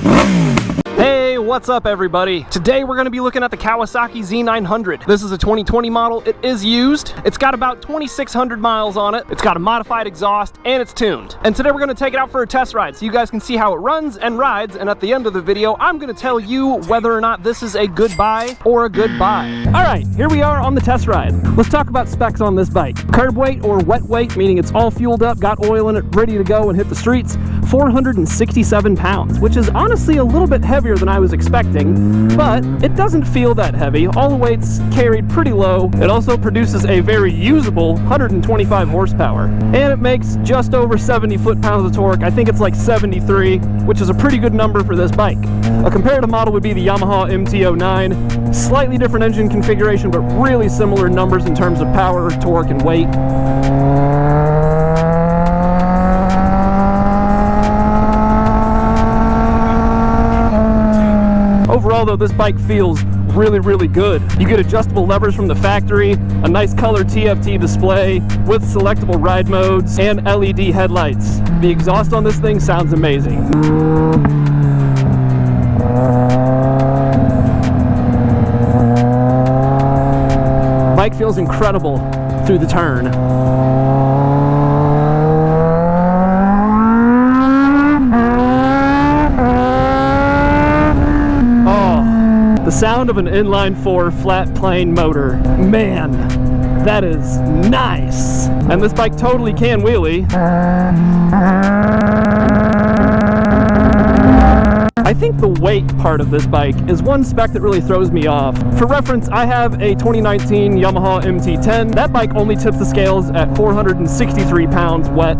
Hey, what's up everybody? Today we're going to be looking at the Kawasaki Z900. This is a 2020 model. It is used. It's got about 2,600 miles on it. It's got a modified exhaust and it's tuned. And today we're going to take it out for a test ride so you guys can see how it runs and rides. And at the end of the video, I'm going to tell you whether or not this is a good buy or a good buy. All right, here we are on the test ride. Let's talk about specs on this bike. Curb weight or wet weight, meaning it's all fueled up, got oil in it, ready to go and hit the streets, 467 pounds, which is honestly a little bit heavier than I was expecting, but it doesn't feel that heavy. All the weight's carried pretty low. It also produces a very usable 125 horsepower, and it makes just over 70 foot-pounds of torque. I think it's like 73, which is a pretty good number for this bike. A comparative model would be the Yamaha MT09. Slightly different engine configuration, but really similar numbers in terms of power, torque, and weight. Overall though, this bike feels really good. You get adjustable levers from the factory, a nice color TFT display with selectable ride modes, and LED headlights. The exhaust on this thing sounds amazing. Bike feels incredible through the turn. The sound of an inline-4 flat plane motor, man, that is nice. And this bike totally can wheelie. I think the weight part of this bike is one spec that really throws me off. For reference, I have a 2019 Yamaha MT10. That bike only tips the scales at 463 pounds wet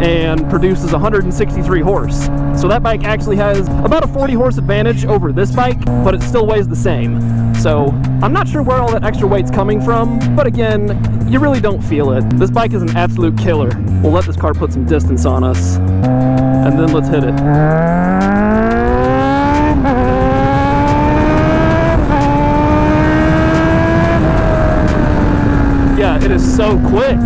and produces 163 horse. So that bike actually has about a 40 horse advantage over this bike, but it still weighs the same. So I'm not sure where all that extra weight's coming from, but again, you really don't feel it. This bike is an absolute killer. We'll let this car put some distance on us, and then let's hit it. Yeah, it is so quick.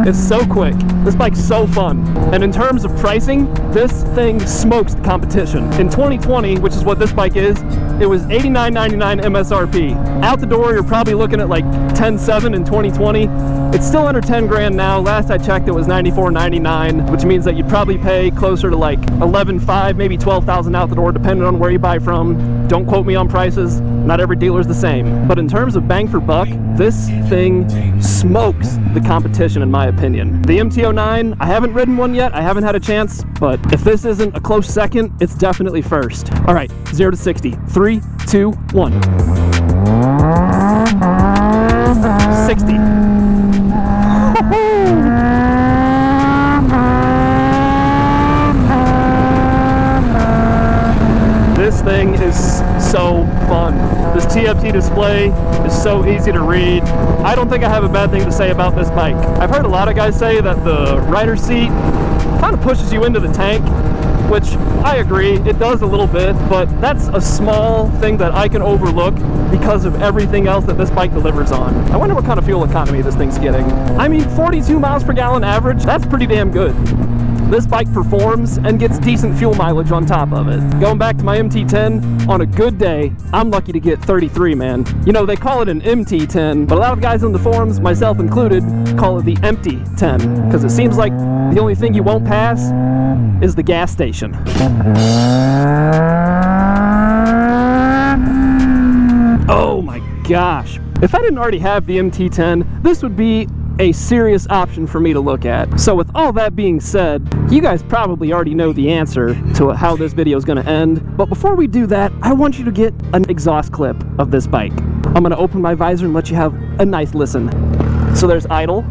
It's so quick. This bike's so fun. And in terms of pricing, this thing smokes the competition. In 2020, which is what this bike is, it was $89.99 MSRP. Out the door, you're probably looking at like $10,700 in 2020. It's still under 10 grand now. Last I checked, it was $94.99, which means that you'd probably pay closer to like $11,500, maybe $12,000 out the door, depending on where you buy from. Don't quote me on prices. Not every dealer's the same. But in terms of bang for buck, this thing smokes the competition in my opinion. The MT09, I haven't ridden one yet. I haven't had a chance, but if this isn't a close second, it's definitely first. All right, 0 to 60. 3, 2, 1. 60. This thing is so fun. This TFT display is so easy to read. I don't think I have a bad thing to say about this bike. I've heard a lot of guys say that the rider's seat kind of pushes you into the tank, which I agree, it does a little bit, but that's a small thing that I can overlook because of everything else that this bike delivers on. I wonder what kind of fuel economy this thing's getting. I mean, 42 miles per gallon average, that's pretty damn good. This bike performs and gets decent fuel mileage on top of it. Going back to my MT10, on a good day, I'm lucky to get 33, man. You know, they call it an MT10, but a lot of guys on the forums, myself included, call it the empty 10, because it seems like the only thing you won't pass is the gas station. Oh my gosh. If I didn't already have the MT10, this would be a serious option for me to look at. So with all that being said, you guys probably already know the answer to how this video is going to end, but before we do that, I want you to get an exhaust clip of this bike. I'm going to open my visor and let you have a nice listen. So there's idle.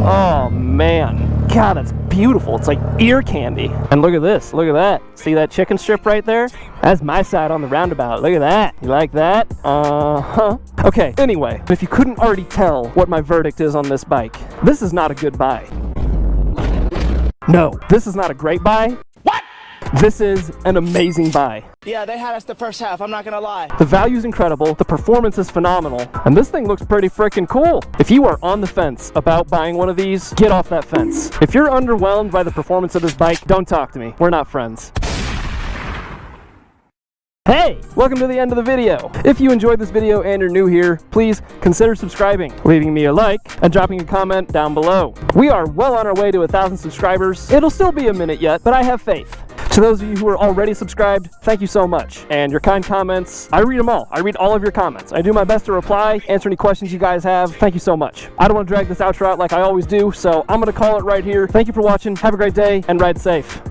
Oh man, God, that's beautiful. It's like ear candy. And look at this, look at that. See that chicken strip right there? That's my side on the roundabout. Look at that. You like that? Uh-huh. Okay, anyway, if you couldn't already tell what my verdict is on this bike, this is not a good buy. No, this is not a great buy. What? This is an amazing buy. Yeah, they had us the first half, I'm not gonna lie. The value's incredible, the performance is phenomenal, and this thing looks pretty freaking cool. If you are on the fence about buying one of these, get off that fence. If you're underwhelmed by the performance of this bike, don't talk to me. We're not friends. Hey! Welcome to the end of the video. If you enjoyed this video and you're new here, please consider subscribing, leaving me a like, and dropping a comment down below. We are well on our way to 1,000 subscribers. It'll still be a minute yet, but I have faith. To those of you who are already subscribed, thank you so much. And your kind comments, I read them all. I read all of your comments. I do my best to reply, answer any questions you guys have. Thank you so much. I don't want to drag this outro out like I always do, so I'm going to call it right here. Thank you for watching. Have a great day and ride safe.